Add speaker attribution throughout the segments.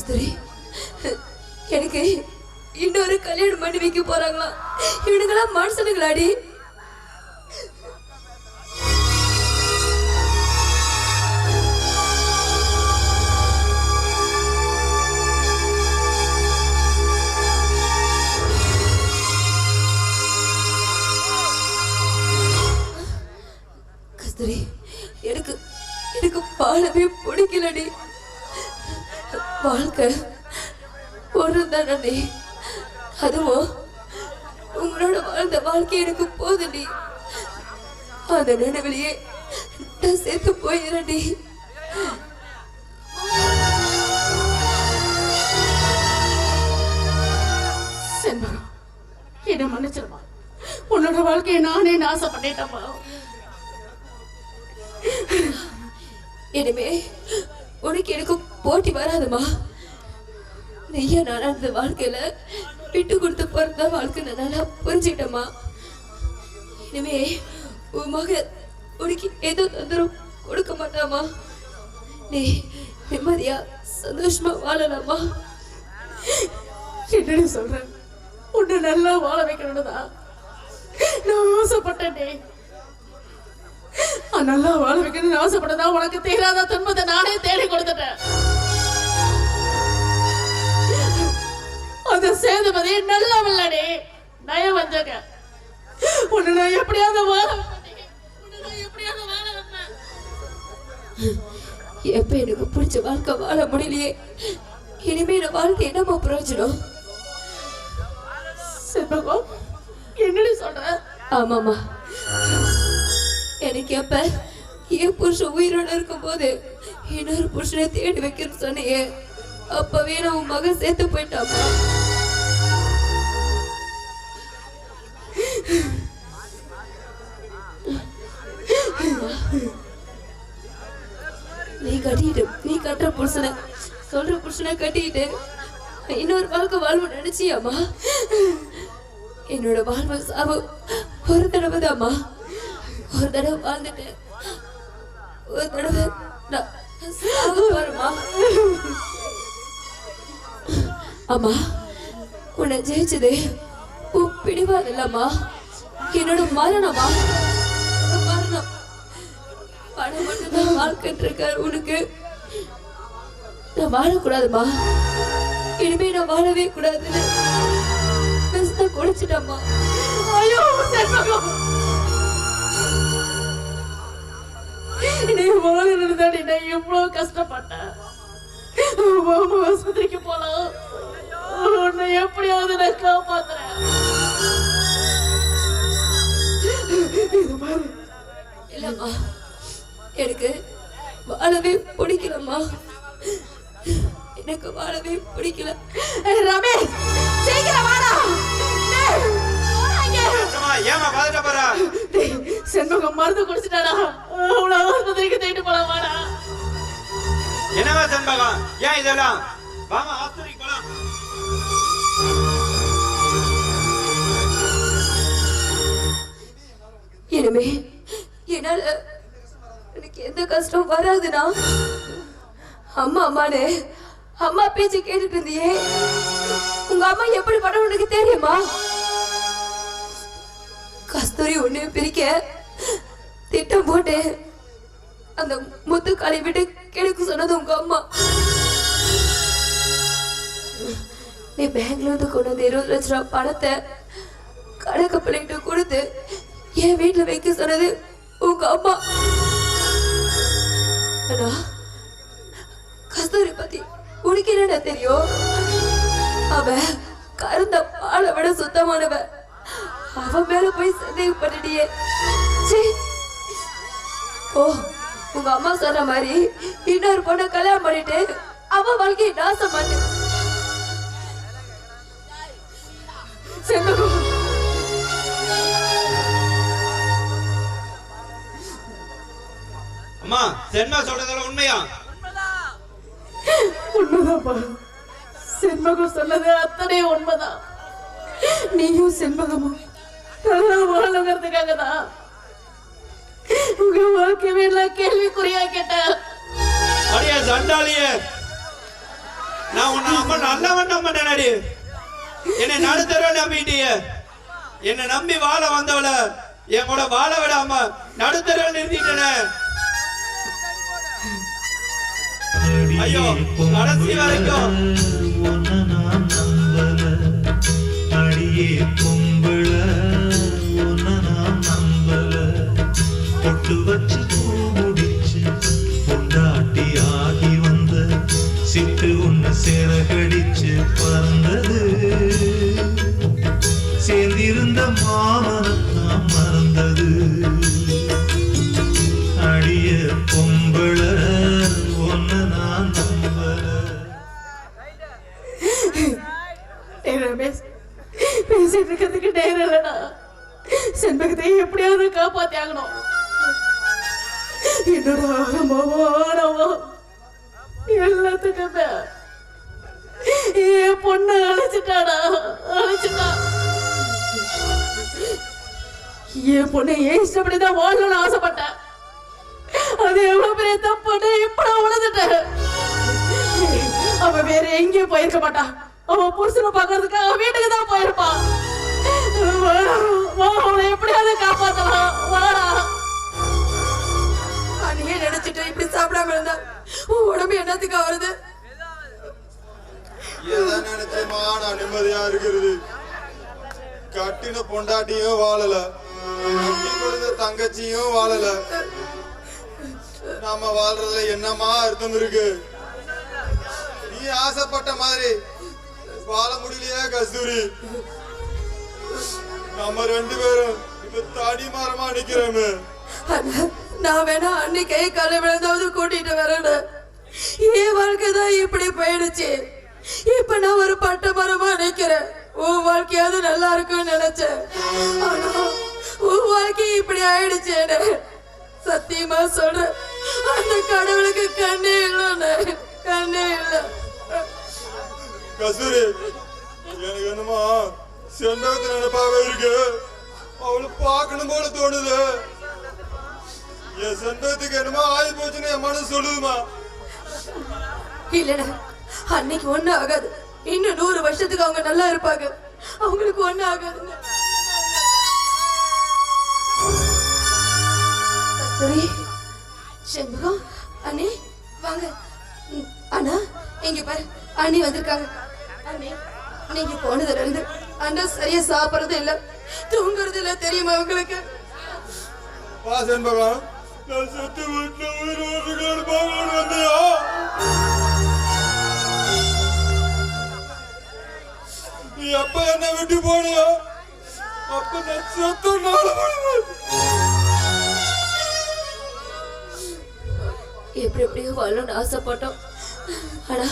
Speaker 1: கஸ்தூரி, எனக்கு இன்னொரு கல்யாணம் பண்ணி வைக்க போறாங்களா? இவனுங்களாம் மனுஷனுங்களாடி? கஸ்தூரி, எனக்கு எனக்கு வாழவே பிடிக்கலடி. வாழ்க்கை ஒன்றுதானே, அதுவும் உங்களோட வாழ்ந்த வாழ்க்கை எனக்கு போதுடி. அந்த நினைவிலேயே நான் சேர்த்து போயிடடி.
Speaker 2: செண்பகம், என்ன மன்னிச்சிருமா. உன்னோட வாழ்க்கையை நானே நாசம் பண்ணிட்டேன்ப்பா.
Speaker 1: இனிமே உனக்கு எனக்கு போட்டி வராதுமா. நெய்யா நான் அந்த வாழ்க்கையில விட்டு கொடுத்து பிறந்த வாழ்க்கை நான் நல்லா புரிஞ்சுக்கிட்டேம்மா. இனிமே உன் மக உனக்கு ஏதோ தொந்தரவு கொடுக்க மாட்டாமா. நீ நிம்மதியா சந்தோஷமா வாழலாமா?
Speaker 2: என்னடி சொல்ற? உன்னை நல்லா வாழ வைக்கணும்னு தான் நான் ஆசைப்பட்டேன். நல்லா வாழ வைக்கணும்னு ஆசைப்பட்டதா உனக்கு தீராத துன்பத்தை நானே தேடி கொடுத்துட்டேன். அந்த சேதுபதி நல்லவல்லடி, நயவஞ்சக. உன்னை நான் எப்படியாவது வாழ வைப்பேன்.
Speaker 1: எப்ப எனக்கு பிடிச்ச வாழ்க்கை வாழ முடியலையே, இனிமே நான் வாழ்க்கை என்னமா பிரயோஜனம்?
Speaker 2: செண்பகம், என்னடி சொல்ற?
Speaker 1: ஆமாமா, எனக்கு எப்ப என் புருஷன் உயிரோட இருக்கும் போது இன்னொரு புருஷனை தேடி வைக்கிறேன்னு சொன்னியே, அப்பவே நான் உன் மகன் சேர்த்து போயிட்டாமா. நீ கட்டுற புருஷனை, சொல்ற புருஷனை கட்டிட்டு இன்னொரு வாழ்க்கை வாழ்வு நினைச்சியாமா? என்னோட வாழ்வு சாவு ஒரு தடவை தாமா. ஒரு தடவை வாழ்ந்துட்டேன், ஒரு தடவை சாவு பாருமா. அம்மா, உன்னை ஜெயிச்சது உன் பிடிவாதில்லம்மா, என்னோட மரணமா. மரணம் பணம் மட்டும்தான் வாழ்க்கைன்னு இருக்க உனக்கு. நான் வாழக்கூடாதுமா, இனிமே நான் வாழவே கூடாதுன்னு குடிச்சிட்டம்மா.
Speaker 2: ஐயோ செண்பகம், நீ வாழணுதாடி நான் எவ்வளவு கஷ்டப்பட்டேன். ஆஸ்பத்திரிக்கு போலாம், உன்னை எப்படியாவது நான் காப்பாத்துறேன்.
Speaker 1: இல்லம்மா, எனக்கு வாழவே பிடிக்கலம்மா. எனக்கு வாழவே பிடிக்கல.
Speaker 2: ரமேஷ், சீக்கிரம் வாடா. செண்பகம் மருந்து குடிச்சிட்டாடா, அவளை ஆஸ்பத்திரிக்கு தூக்கிட்டு போலாம். வாடா.
Speaker 3: என்னவா செண்பகம், ஏன் இதெல்லாம்? வாமா, ஆஸ்பத்திரிக்கு போலாம்.
Speaker 1: இனிமே என்னால எனக்கு எந்த கஷ்டம் வராதுனா, அம்மா அம்மானு அம்மா பேச்சு கேட்டுட்டு இருந்தியே, உங்க அம்மா எப்படி படம் உனக்கு தெரியுமா? கஸ்தூரி ஒண்ணு பிரிக்க திட்டம் போட்டு அந்த முத்துக்காளி விட்டு கிடைக்க சொன்னது உங்க அம்மா. நீ பேங்க்ல இருந்து கொண்டு வந்து 20 லட்ச ரூபாய் பணத்தை கணக்கு பிள்ளைகிட்ட கொடுத்து என் வீட்டுல வைக்க சொன்னது உங்க அம்மா. கஸ்தூரி பத்தி உனக்கு என்னடா தெரியும்? அவ கருந்த பாலை விட சுத்தமானவ. அவன் மேல போய் சந்தேகப்பட்டுட்டியே. ஓ, உங்க அம்மா சொல்ற மாதிரி இன்னொரு பொண்ணை கல்யாணம் பண்ணிட்டு அவன் வாழ்க்கையை நாசம் பண்ணு.
Speaker 3: அம்மா, செண்பா சொல்றதெல்லாம் உண்மையா?
Speaker 2: உண்மைதான்ப்பா, செண்பகம் சொன்னது அத்தனை உண்மைதான். நீயும் செண்பகமும் நல்லா வாழங்கிறதுக்காக தான் உங்க வாழ்க்கையே எல்லாம் கேள்விக்குறியா கேட்ட.
Speaker 3: அடியா சண்டாளியே, நான் உன்னை அம்மா நல்லவன் நம்பி என்னை நடுத்தர நம்பிட்டிய என்னை நம்பி வாழ வந்தவள என் கூட வாழ விடாம நடுத்தர நிறுத்திட்டன. ஐயோ கடைசி வரைக்கும்
Speaker 4: அடியே பொம்பள உன்ன நான் நம்பல பொட்டு வச்சு பூ முடிச்சு பொண்டாட்டி ஆகி வந்த சிட்டு ஒண்ணு சேரகடிச்சு பறந்தது சேர்ந்திருந்த மாமனத்தான் மறந்தது. அடிய பொம்பள ஒன்ன நான் நம்பல.
Speaker 2: ரமேஷ் பேசிட்டு இருக்கிறதுக்கு நேரம் இல்லடா. செண்பகத்தை எப்படியாவது காப்பாத்தி ஆகணும். என்னோட ஆரம்பமானவா எல்லாத்துக்குமே என் பொண்ணு அழைச்சிட்டாடா, அழைச்சிட்டா. என் பொண்ணு ஏன் இஷ்டப்படிதான் வாழணும்னு ஆசைப்பட்டேன். அது எவ்வளவு பெரிய தப்புன்னு இப்ப நான் உணர்ந்துட்டேன். அவ வேற எங்கேயும் போயிருக்க மாட்டா. அவன் புருஷனை பாக்குறதுக்கு அவன் வீட்டுக்கு தான் போயிருப்பான். அவனை எப்படியாவது காப்பாத்தலாம். வாடா.
Speaker 1: அன்னையே நினைச்சிட்டு இப்படி சாப்பிடாம இருந்தா உன் உடம்பு என்னத்துக்கு வருது?
Speaker 5: எதை நினைச்சுமா நான் நிம்மதியா இருக்கிறது? கட்டின பொண்டாட்டியும் வாழல, கட்டி கொடுத்த தங்கச்சியும் வாழல. நாம வாழ்றதுல என்னமா அர்த்தம் இருக்கு? நீ ஆசைப்பட்ட மாதிரி வாழ முடியலையே கஸ்தூரி. நம்ம ரெண்டு பேரும் இப்ப தடி மரமா நிக்கிறோமே.
Speaker 1: நான் வேணா அன்னைக்கே கலை விழுந்தாவது கூட்டிட்டு வரேன். என் வாழ்க்கை தான் இப்படி போயிடுச்சு. இப்ப நான் ஒரு பட்ட மரமா நிக்கிறேன். உன் வாழ்க்கையாவது நல்லா இருக்கும்னு நினைச்சேன். ஆனா உன் வாழ்க்கை இப்படி ஆயிடுச்சு. சத்தியமா சொல்றேன், அந்த கடவுளுக்கு கண்ணே இல்லைன்னு, கண்ணே இல்லை.
Speaker 5: கஸ்தூரி, எனக்கு என்னமா செண்பகத்தை நினைப்பாக இருக்கு. அவளை பார்க்கணும் போல தோணுது. என் செண்பகத்துக்கு என்னமா ஆகி போச்சுன்னு என் மனசு சொல்லுதுமா.
Speaker 1: இல்லடா, அன்னைக்கு ஒண்ணு ஆகாது. இன்னும் 100 வருஷத்துக்கு அவங்க நல்லா இருப்பாங்க. அவங்களுக்கு ஒண்ணு ஆகாதுங்க. கஸ்தூரி, செண்பகம், அண்ணே வாங்க. அண்ணா இங்க பாரு, அண்ணி வந்திருக்காங்க. அண்ணே, நீங்க போனதுல இருந்து அண்ணா சரியா சாப்பிடுறது இல்ல, தூங்குறது இல்ல, தெரியுமா உங்களுக்கு?
Speaker 5: வா செண்பகம், நான் செத்து விட்டு உயிரோடு போகணும் வந்தியா? நீ அப்ப என்ன விட்டு போனியா? அப்ப நான் செத்து
Speaker 1: எப்படி எப்படியோ வாழணும்னு ஆசைப்பட்டோம். ஆனா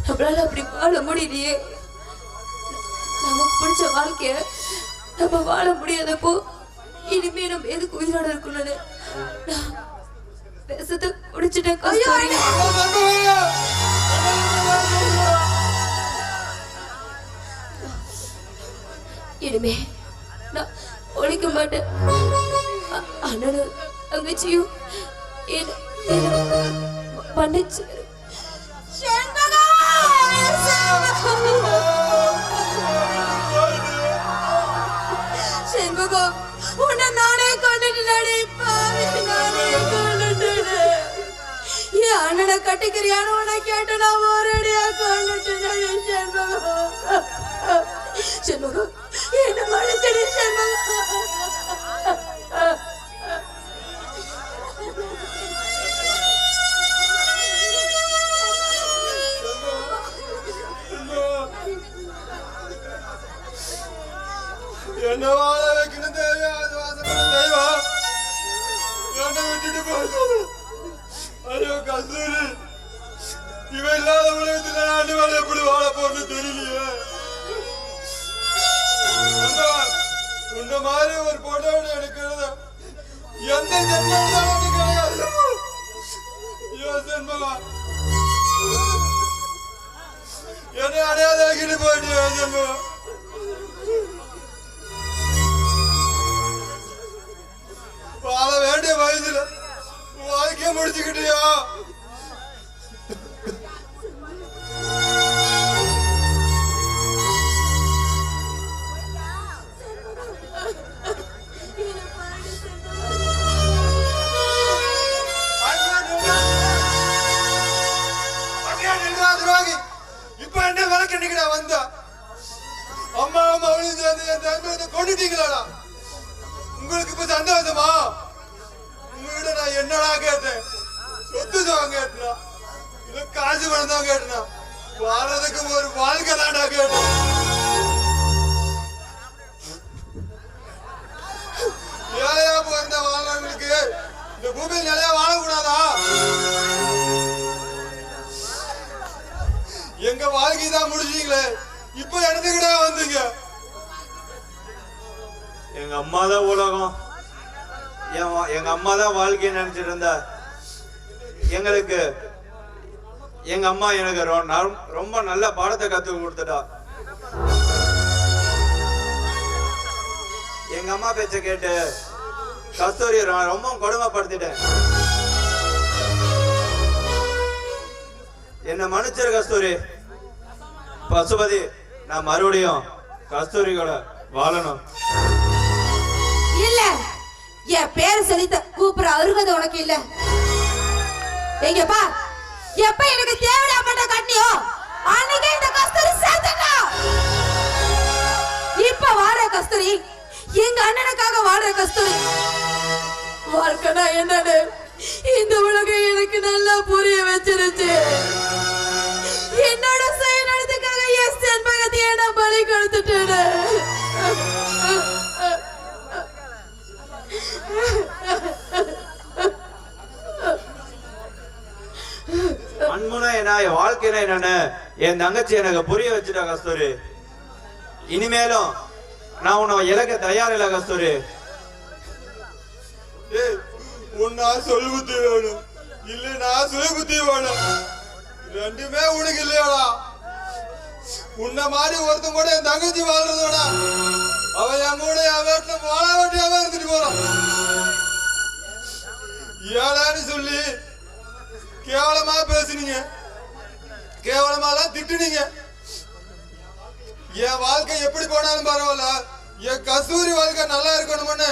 Speaker 1: நம்மளால அப்படி வாழ முடியலையே. நமக்கு பிடிச்ச வாழ்க்கைய நம்ம வாழ முடியாதப்போ இனிமே நம்ம எதுக்கு உயிரோட இருக்கணும்னு நான் பேசத்தை குடிச்சிட்டேன். இனிமே நான் ஒழிக்க மாட்டேன். அண்ணனும் தங்கச்சியும் பண்ணிச்சு. செண்பகம், உன்னை நானே கொண்டுட்டேன். என் அண்ணனை கட்டிக்கிறியான்னு உன்னை கேட்டு நான் ஒரேடியா கொண்டுட்டேன். செண்பகம், என்ன மன்னிச்சிடு செண்பகம்.
Speaker 5: என்ன வாழ வைக்கணும் தெய்வம், அது வாசப்பட தெய்வம். என்ன விட்டுட்டு போகுது. ஐயோ கஸ்தூரி, இவ இல்லாத உலகத்துல நாட்டு வேலை எப்படி வாழ போறது தெரியலையே. உன்ன மாதிரி ஒரு போட்டோட எடுக்கிறது எந்த ஜென்மம் கிடையாது. என்னை அடையாதாக்கிட்டு போயிட்டு ஜென்மம். வாழ வேண்டிய வயசுல வாழ்க்கைய முடிச்சுக்கிட்டியா? ஆகி இப்ப என்ன விளக்கு நிக்கடா வந்தா அம்மா அவளையும் சேர்ந்து என் தங்கத்தை கொண்டுட்டீங்களாடா. உங்களுக்கு இப்ப சந்தோஷமா? உங்ககிட்ட நான் என்னடா கேட்டேன்? சொத்து சுகம் கேட்டனா இல்ல காசு பணம் தான் கேட்டனா? வாழ்றதுக்கு ஒரு வாழ்க்கை தான்டா கேட்டேன். ஏழையா போயிருந்த வாழ்றவங்களுக்கு இந்த பூமியில் நிலையா வாழக்கூடாதா? எங்க வாழ்க்கை தான் முடிச்சீங்களே, இப்ப இடத்துக்கிட்டா வந்தீங்க.
Speaker 3: எங்க அம்மா தான் உலகம், எங்க அம்மா தான் வாழ்க்கையை நினைச்சிட்டு இருந்தா. எங்களுக்கு எங்க அம்மா எனக்கு ரொம்ப நல்ல பாடத்தை கத்து கொடுத்துட்டா. எங்க அம்மா பேச்ச கேட்டு கஸ்தூரி ரொம்ப கொடுமைப்படுத்திட்டேன். என்ன மன்னிச்சிரு கஸ்தூரி. பசுபதி, நான் மறுபடியும் கஸ்தூரி கூட வாழணும்.
Speaker 1: இல்ல, என் பேர் சொல்லித்த கூப்பிட அருகதை உனக்கு இல்ல. எங்கப்பா, எப்ப எனக்கு தேவைப்பட்ட கண்ணியோ அன்னைக்கு இந்த கஸ்தூரி சேர்த்துட்டா. இப்ப வாழ கஸ்தூரி, எங்க அண்ணனுக்காக வாழ கஸ்தூரி. வாழ்க்கைனா என்னன்னு இந்த உலகம் எனக்கு நல்லா புரிய வச்சிருச்சு. என்னோட சுயநலத்துக்காக என் செண்பகத்தையே நான் பலி கொடுத்துட்டேன்.
Speaker 3: அன்புனா என்ன, என் வாழ்க்கைனா என்னன்னு என் தங்கச்சி எனக்கு புரிய வச்சுட்டா கஸ்தூரி. இனிமேலும் நான் உன்னை இழக்க தயார் இல்ல கஸ்தூரி.
Speaker 5: உன்னா சொல் புத்தி வேணும், இல்ல நான் சுய புத்தி வேணும். ரெண்டுமே உனக்கு இல்லையாடா? உன்ன மாதிரி ஒருத்தன் கூட என் தங்கச்சி வாழ்றதோட அவன் என் கூட என் வீட்டுல வாழ வேண்டியாவே இருந்துட்டு போறான். ஏடான்னு சொல்லி கேவலமா பேசுனீங்க, கேவலமாலாம் திட்டுனீங்க. என் வாழ்க்கை எப்படி போனாலும் பரவாயில்ல, என் கஸ்தூரி வாழ்க்கை நல்லா இருக்கணும்னு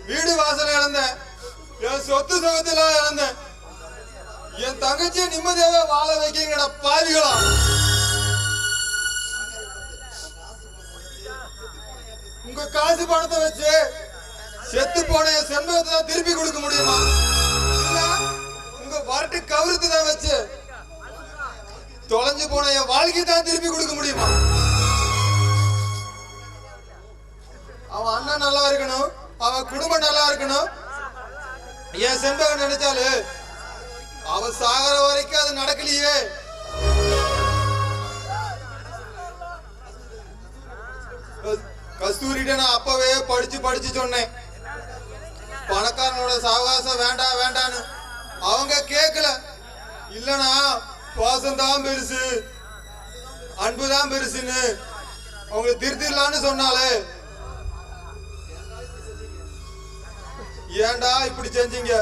Speaker 5: வீடு வாசல் இழந்தேன், என் சொத்து சுகத்துல இழந்தேன். என் தங்கச்சியை நிம்மதியாவே வாழ வைக்கீங்கடா பாவிகளா. உங்க காசு பணத்தை வச்சு செத்து போன என் செண்பகத்தை தான் திருப்பி கொடுக்க முடியுமா? உங்க வரட்டு கவுரத்தை தான் வச்சு தொலைஞ்சு போன என் வாழ்க்கை தான் திருப்பி கொடுக்க முடியுமா? அவன் அண்ணன் நல்லா இருக்கணும், அவன் குடும்பம் நல்லா இருக்கணும். என் செண்பகம் நினைச்சாலு அவ சாகர வரைக்கும் அது நடக்கலையே. கஸ்தூரிட்ட நான் அப்பவே படிச்சு சொன்னேன், பணக்காரனோட சாவகாசம் வேண்டாம் வேண்டான்னு. அவங்க கேட்கல. இல்லனா பாசம்தான் பெருசு, அன்புதான் பெருசுன்னு அவங்க திருத்திடலான்னு சொன்னாலே. ஏண்டா இப்படி செஞ்சீங்க?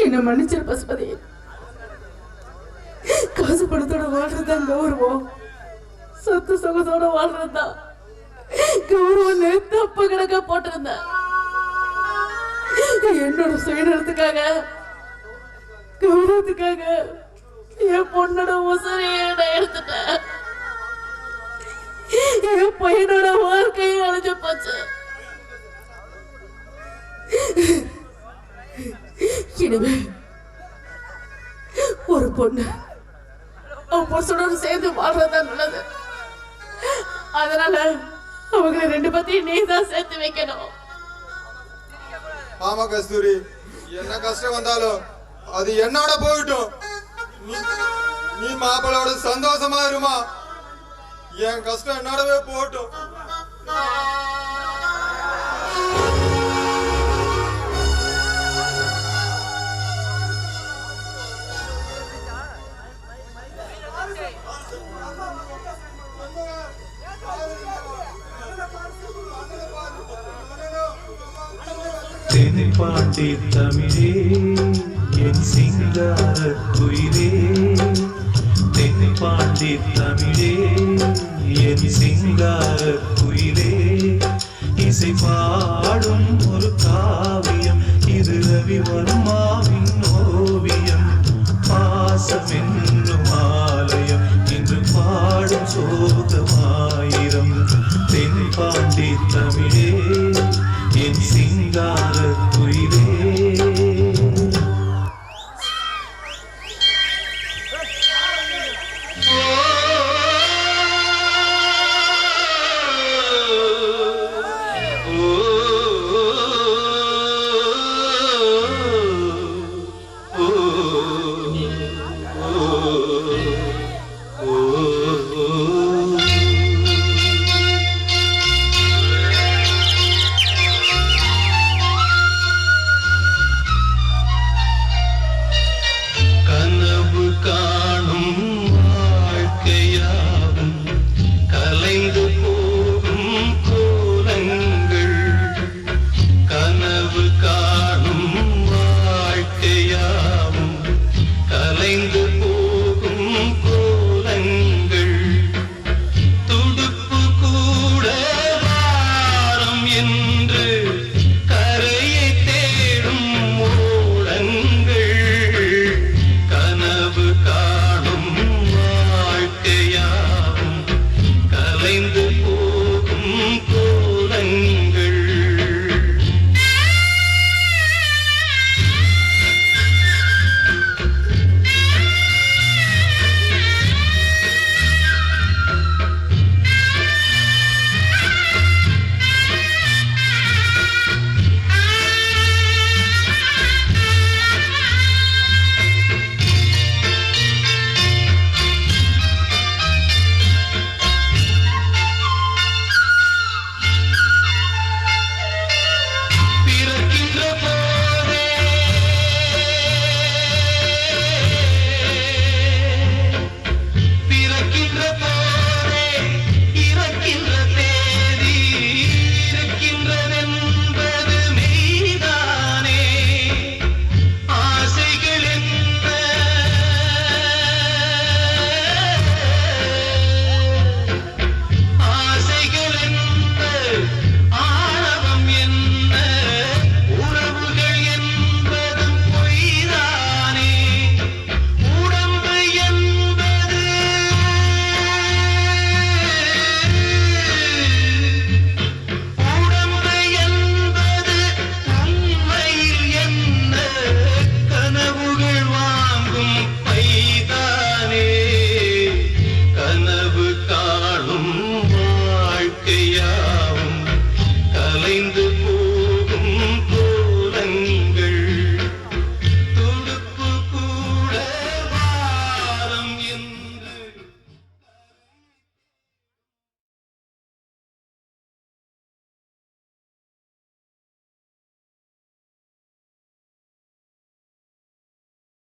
Speaker 2: என்ன மன்னிச்சிரு பசுபதி. காசு பணத்தோட வாழ்றதுதான் கௌரவம், சொத்து சுகத்தோட வாழ்றதுதான் கௌரவம். தப்பு கணக்க போட்டிருந்தேன். என்னோட சுயநலத்துக்காக கௌரவத்துக்காக என் பொண்ணோட உசரையை நான் எடுத்துட்டேன். என் பையனோட வாழ்க்கையை அழிஞ்சு போச்சு. இனிமே ஒரு பொண்ணு அவன் புருஷனோட சேர்ந்து வாழ்றதுதான் நல்லது. அதனால அவங்களை ரெண்டு பத்தியும் நீ தான் சேர்த்து வைக்கணும்.
Speaker 5: ஆமா கஸ்தூரி, என்ன கஷ்டம் வந்தாலும் அது என்னோட போயிட்டும். நீ மாப்பிளோட சந்தோஷமா இருமா. என் கஷ்டம் என்னோடவே போகட்டும்.
Speaker 4: தென்பாண்டி தமிழே என் சிங்கார குயிலே, தென்பாண்டி தமிழே என் சிங்கார குயிலே, இசை பாடும் ஒரு